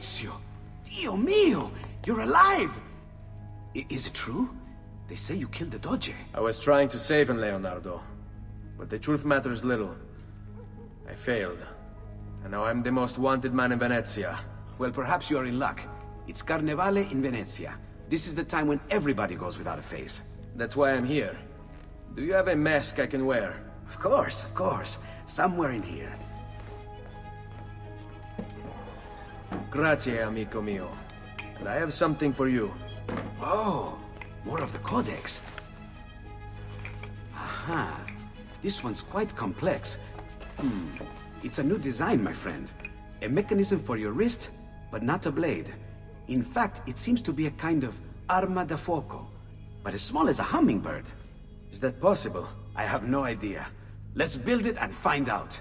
Ezio! Dio mio! You're alive! Is it true? They say you killed the Doge. I was trying to save him, Leonardo. But the truth matters little. I failed. And now I'm the most wanted man in Venezia. Well, perhaps you are in luck. It's Carnevale in Venezia. This is the time when everybody goes without a face. That's why I'm here. Do you have a mask I can wear? Of course, of course. Somewhere in here. Grazie, amico mio. And I have something for you. Oh, more of the Codex. Aha. This one's quite complex. It's a new design, my friend. A mechanism for your wrist, but not a blade. In fact, it seems to be a kind of arma da fuoco, but as small as a hummingbird. Is that possible? I have no idea. Let's build it and find out.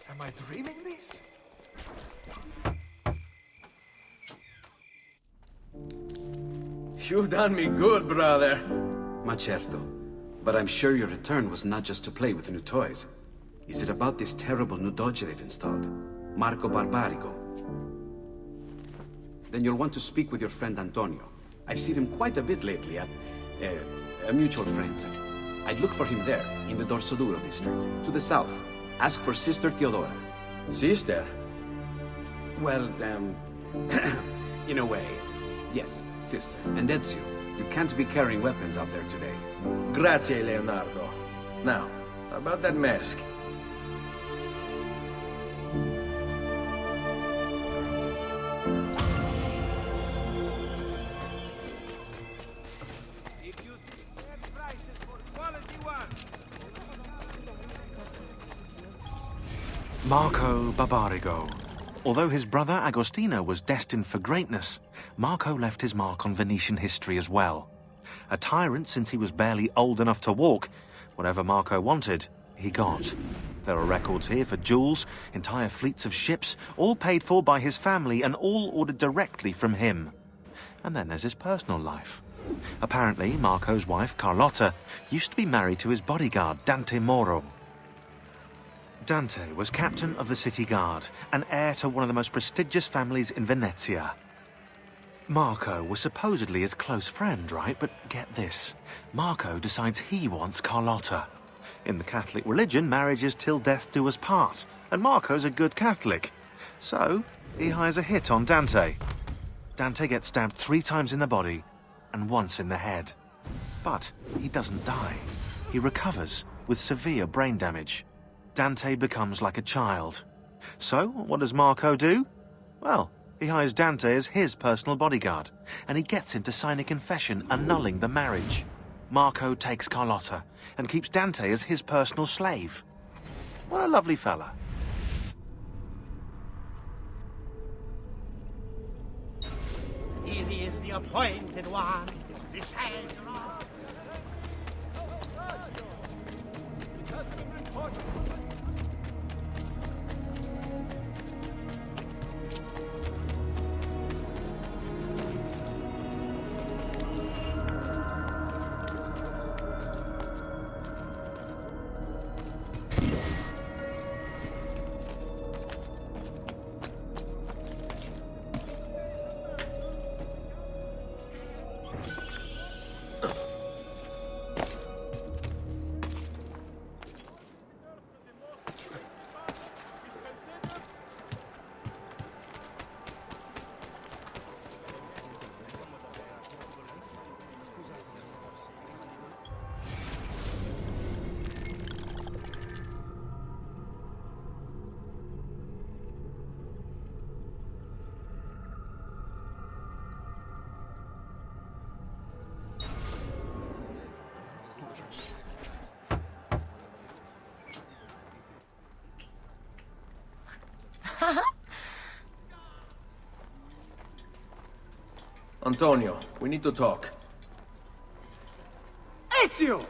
Am I dreaming this? You've done me good, brother. Ma certo. But I'm sure your return was not just to play with new toys. Is it about this terrible new doge they've installed? Marco Barbarigo? Then you'll want to speak with your friend Antonio. I've seen him quite a bit lately at a mutual friend's. I'd look for him there, in the Dorsoduro district, to the south. Ask for Sister Theodora. Sister? Well, in a way, yes, sister. And Ezio, you can't be carrying weapons out there today. Grazie, Leonardo. Now, about that mask. Marco Barbarigo. Although his brother Agostino was destined for greatness, Marco left his mark on Venetian history as well. A tyrant since he was barely old enough to walk, whatever Marco wanted, he got. There are records here for jewels, entire fleets of ships, all paid for by his family and all ordered directly from him. And then there's his personal life. Apparently, Marco's wife, Carlotta, used to be married to his bodyguard, Dante Moro. Dante was captain of the city guard and heir to one of the most prestigious families in Venezia. Marco was supposedly his close friend, right? But get this, Marco decides he wants Carlotta. In the Catholic religion, marriage is till death do us part, and Marco's a good Catholic. So, he hires a hit on Dante. Dante gets stabbed 3 times in the body and once in the head. But he doesn't die. He recovers with severe brain damage. Dante becomes like a child. So, what does Marco do? Well, he hires Dante as his personal bodyguard, and he gets him to sign a confession annulling the marriage. Marco takes Carlotta and keeps Dante as his personal slave. What a lovely fella. Here is the appointed one. Descend on. Antonio, we need to talk. Ezio!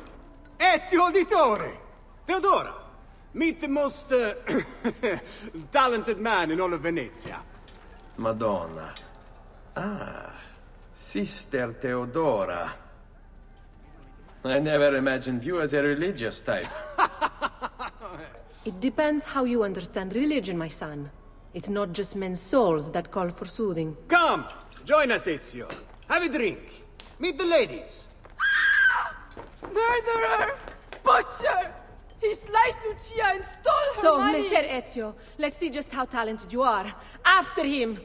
Ezio Auditore! Theodora! Meet the most, talented man in all of Venezia. Madonna. Ah, Sister Theodora. I never imagined you as a religious type. It depends how you understand religion, my son. It's not just men's souls that call for soothing. Come! Join us, Ezio. Have a drink. Meet the ladies. Murderer! Butcher! He sliced Lucia and stole her So, money! Messer Ezio, let's see just how talented you are. After him!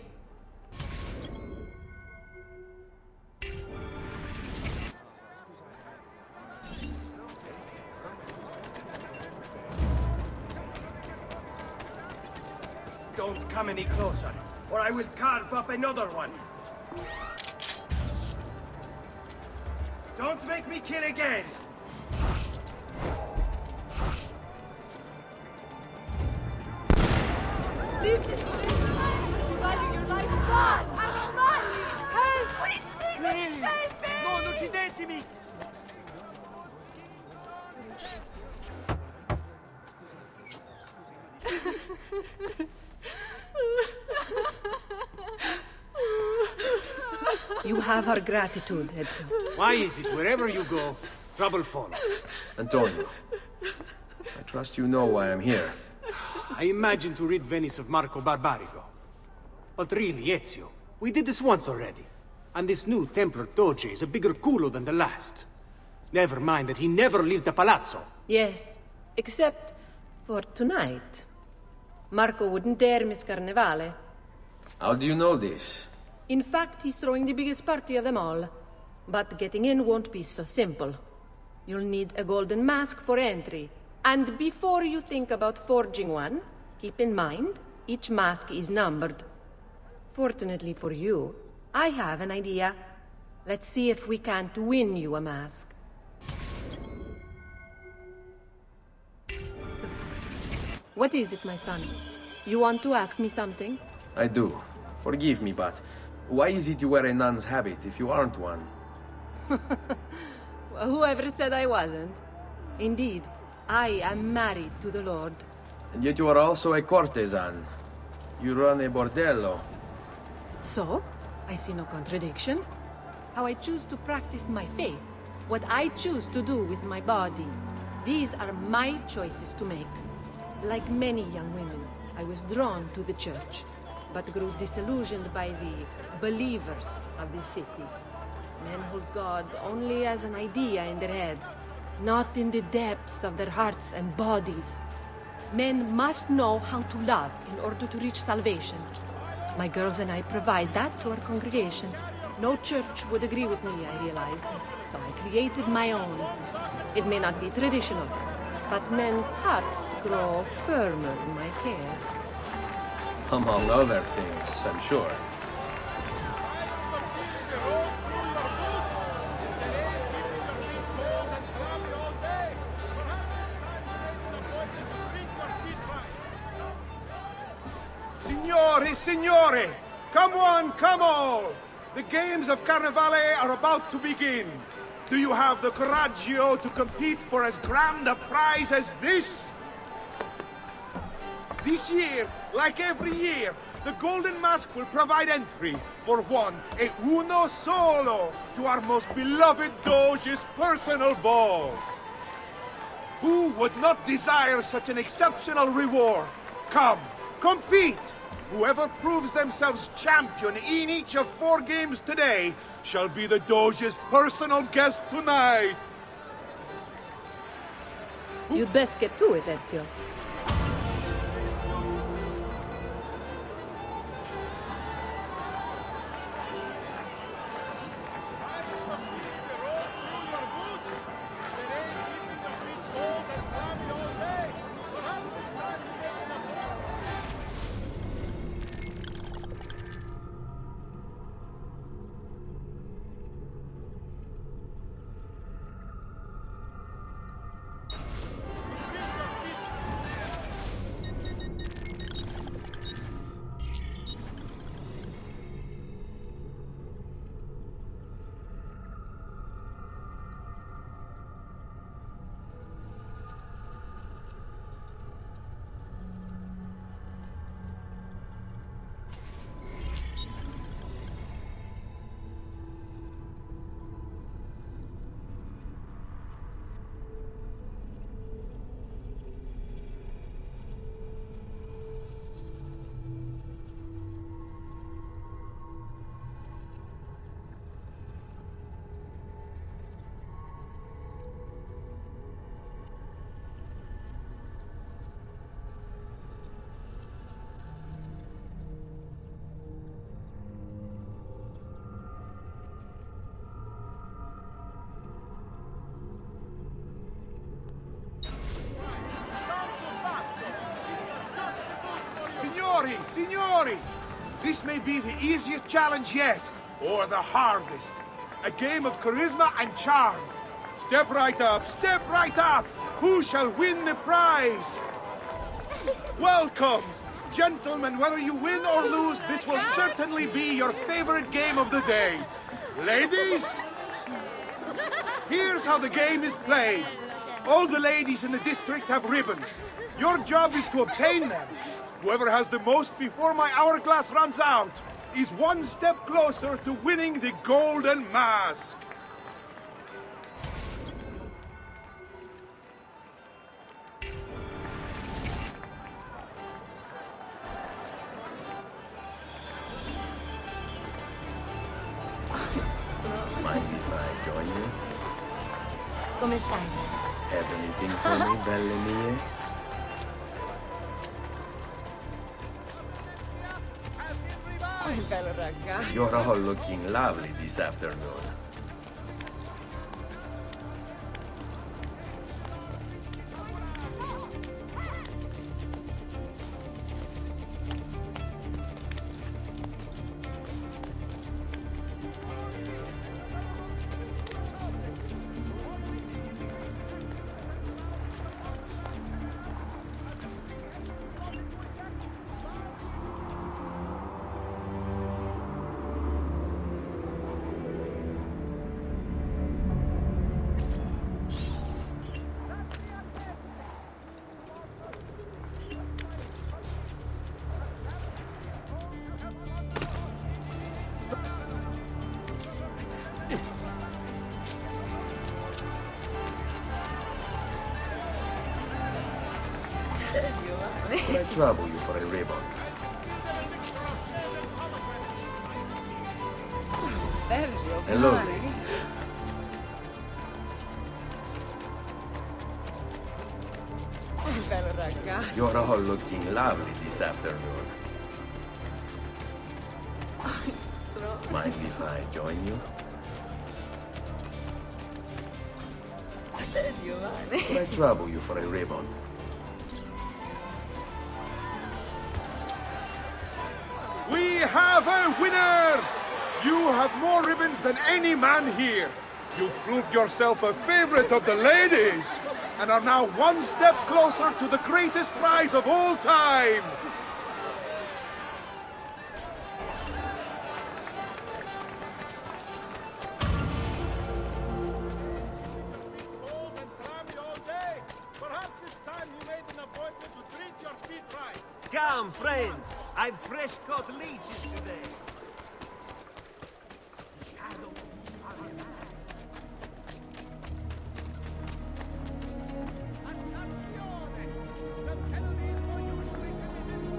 Don't come any closer, or I will carve up another one. Don't make me kill again! Leave this place! You value your life, God! I'm money! Help! Sweet Jesus, save me! Non uccidetemi! You have our gratitude, Ezio. Why is it wherever you go, trouble follows? Antonio, I trust you know why I'm here. I imagine to rid Venice of Marco Barbarigo. But really, Ezio, we did this once already. And this new Templar Doge is a bigger culo than the last. Never mind that he never leaves the palazzo. Yes, except for tonight. Marco wouldn't dare miss Carnevale. How do you know this? In fact, he's throwing the biggest party of them all. But getting in won't be so simple. You'll need a golden mask for entry. And before you think about forging one, keep in mind, each mask is numbered. Fortunately for you, I have an idea. Let's see if we can't win you a mask. What is it, my son? You want to ask me something? I do. Forgive me, but why is it you wear a nun's habit if you aren't one? Whoever said I wasn't? Indeed, I am married to the Lord. And yet you are also a courtesan. You run a bordello. So, I see no contradiction. How I choose to practice my faith, what I choose to do with my body. These are my choices to make. Like many young women, I was drawn to the church, but grew disillusioned by the believers of the city. Men hold God only as an idea in their heads, not in the depths of their hearts and bodies. Men must know how to love in order to reach salvation. My girls and I provide that to our congregation. No church would agree with me, I realized, so I created my own. It may not be traditional, but men's hearts grow firmer in my care. Among other things, I'm sure. Signori, signore! Come on, come on! The games of Carnevale are about to begin. Do you have the coraggio to compete for as grand a prize as this? This year, like every year, the Golden Mask will provide entry for one, e uno solo, to our most beloved Doge's personal ball. Who would not desire such an exceptional reward? Come, compete! Whoever proves themselves champion in each of 4 games today shall be the Doge's personal guest tonight. You'd best get to it, Ezio. Signori, this may be the easiest challenge yet, or the hardest. A game of charisma and charm. Step right up, step right up! Who shall win the prize? Welcome! Gentlemen, whether you win or lose, this will certainly be your favorite game of the day. Ladies? Here's how the game is played. All the ladies in the district have ribbons. Your job is to obtain them. Whoever has the most before my hourglass runs out is one step closer to winning the golden mask. Mind if I join you? Come stai? Have anything for me, belle mie? Bello ragazzo. You're all looking lovely this afternoon. Could I trouble you for a ribbon? Hello, ladies. Bello ragazzo. You're all looking lovely this afternoon. Mind if I join you? Could I trouble you for a ribbon? We have a winner! You have more ribbons than any man here. You've proved yourself a favorite of the ladies, and are now one step closer to the greatest prize of all time. Come, friends. I've fresh caught leeches today.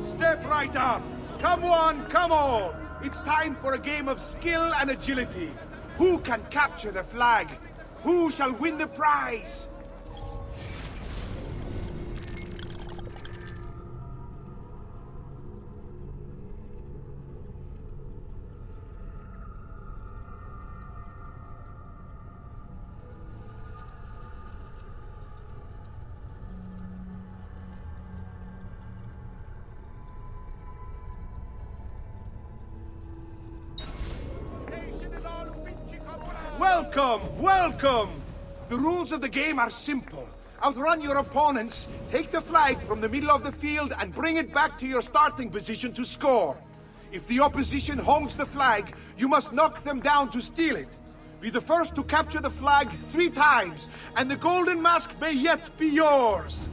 Step right up. Come on, come on. It's time for a game of skill and agility. Who can capture the flag? Who shall win the prize? Welcome, welcome! The rules of the game are simple. Outrun your opponents, take the flag from the middle of the field and bring it back to your starting position to score. If the opposition holds the flag, you must knock them down to steal it. Be the first to capture the flag 3 times, and the golden mask may yet be yours!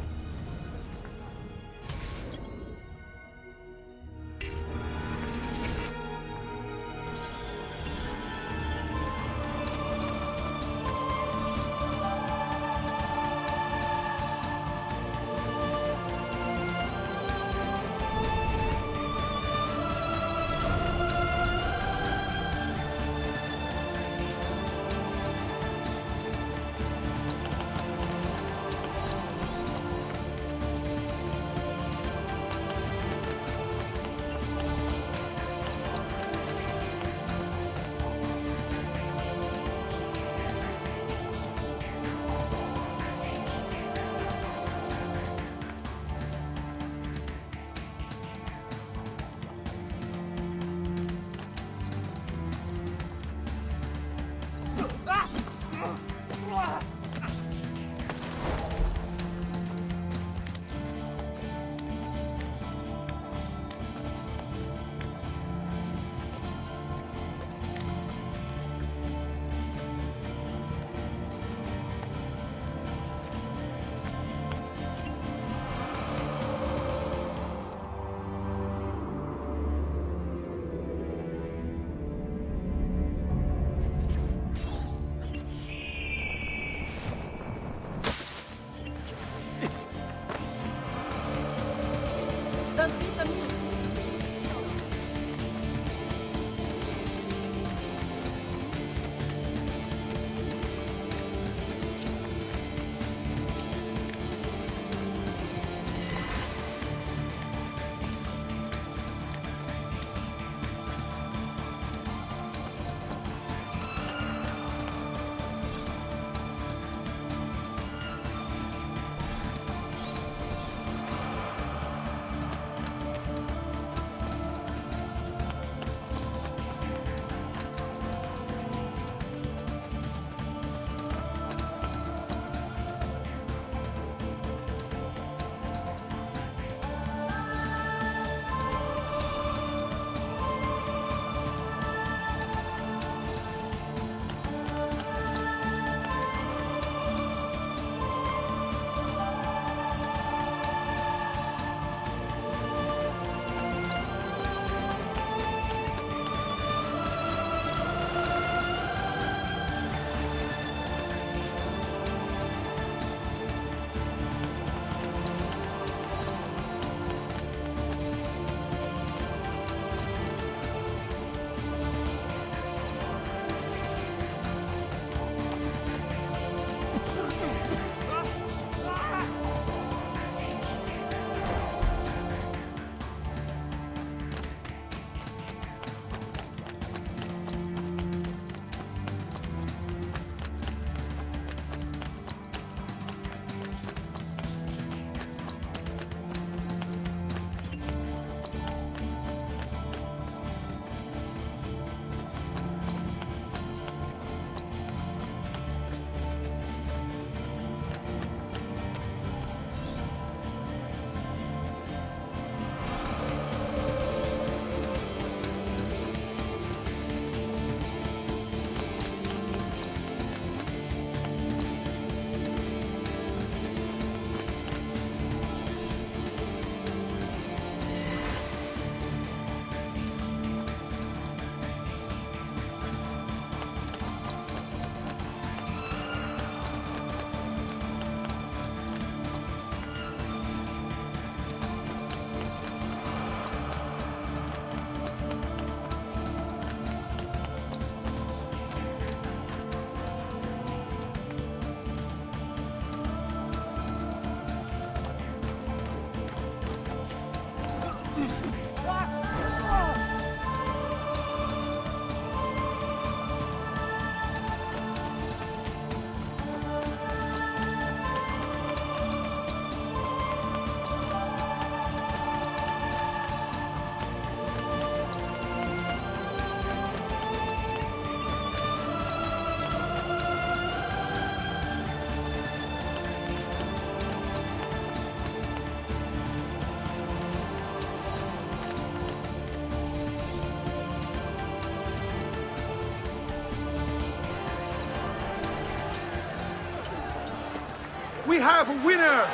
We have a winner!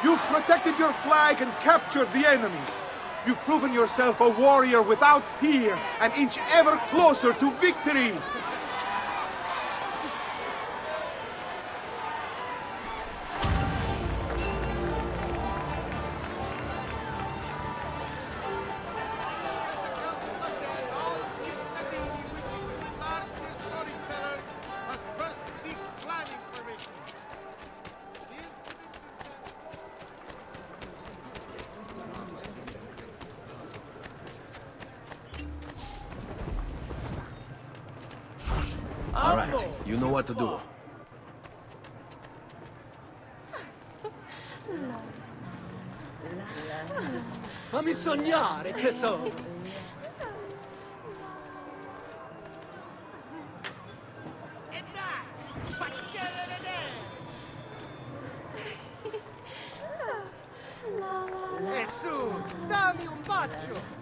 You've protected your flag and captured the enemies. You've proven yourself a warrior without peer, an inch ever closer to victory! All right, you know what to do. Fammi sognare, tesoro. E su, dammi un bacio.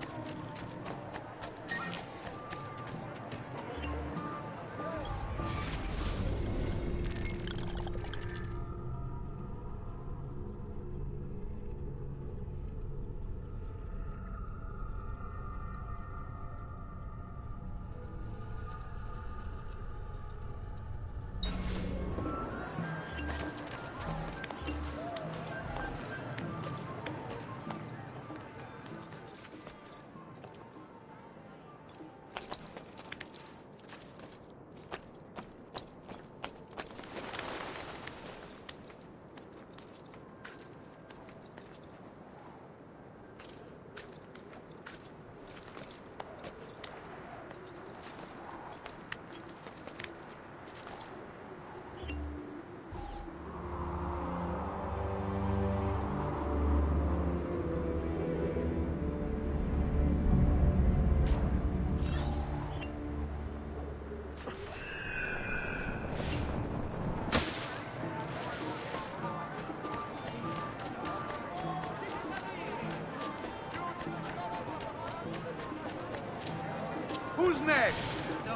Who's next?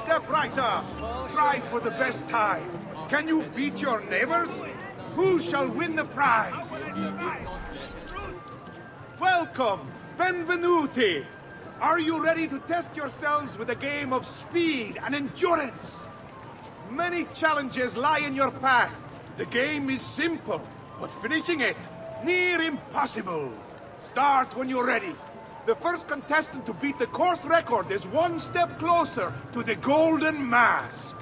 Step right up. Try for the best time. Can you beat your neighbors? Who shall win the prize? Welcome, benvenuti. Are you ready to test yourselves with a game of speed and endurance? Many challenges lie in your path. The game is simple, but finishing it, near impossible. Start when you're ready. The first contestant to beat the course record is one step closer to the Golden Mask.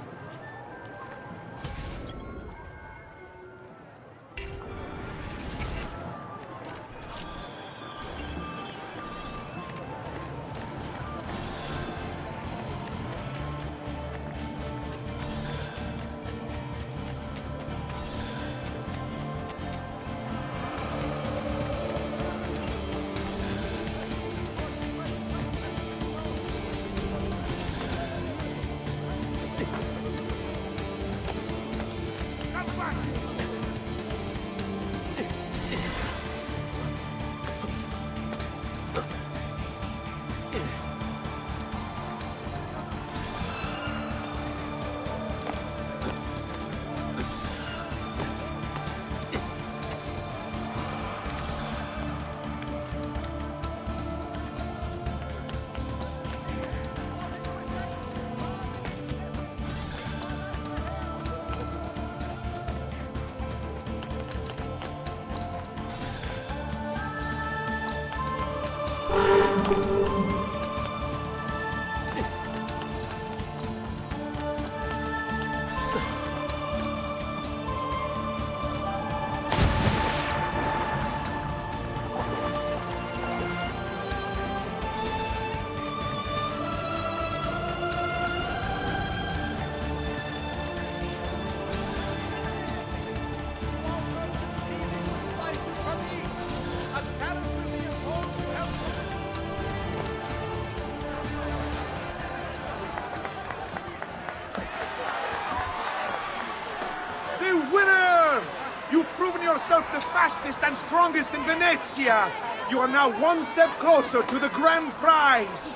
Yourself the fastest and strongest in Venezia. You are now one step closer to the grand prize.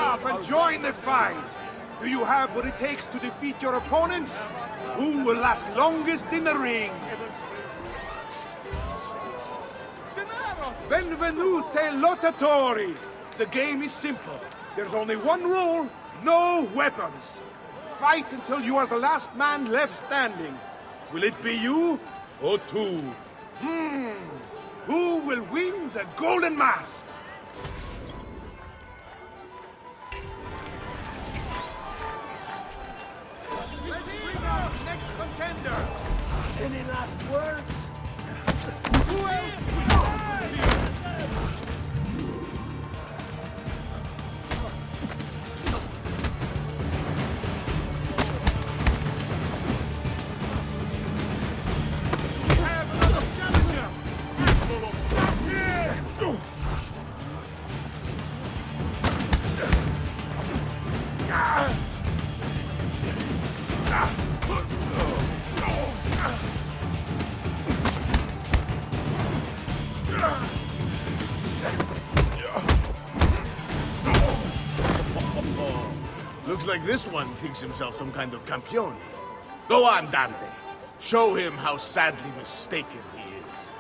up and join the fight! Do you have what it takes to defeat your opponents? Who will last longest in the ring? Benvenute lottatori! The game is simple. There's only one rule, no weapons. Fight until you are the last man left standing. Will it be you or two? Who will win the Golden Mask? Next contender! Any last words? Who else? Looks like this one thinks himself some kind of campione. Go on, Dante. Show him how sadly mistaken he is.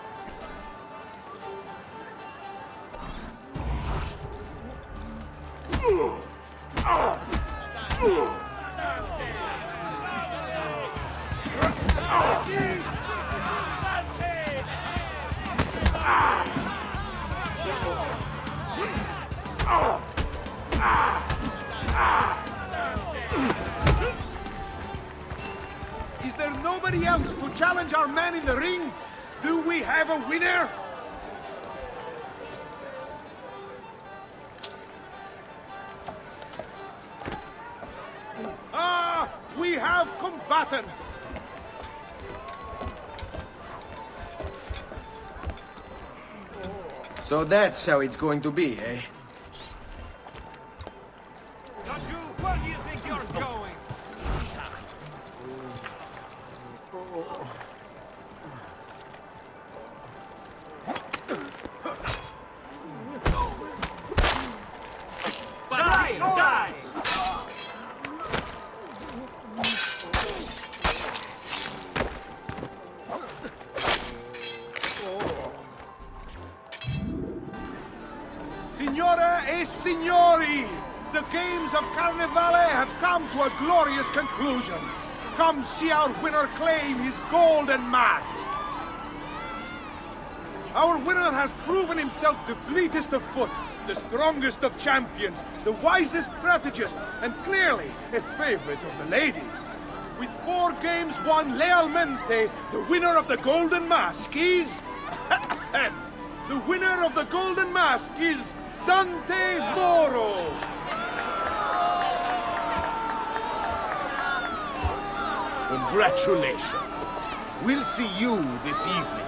Is there nobody else to challenge our man in the ring? Do we have a winner? We have combatants! So that's how it's going to be, eh? Where do you think you're going? Die! Signore e signori, the games of Carnevale have come to a glorious conclusion. Come see our winner claim his golden mask. Our winner has proven himself the fleetest of foot, the strongest of champions, the wisest strategist, and clearly a favorite of the ladies. With 4 games won lealmente, the winner of the golden mask is... the winner of the golden mask is Dante Moro! Congratulations. We'll see you this evening.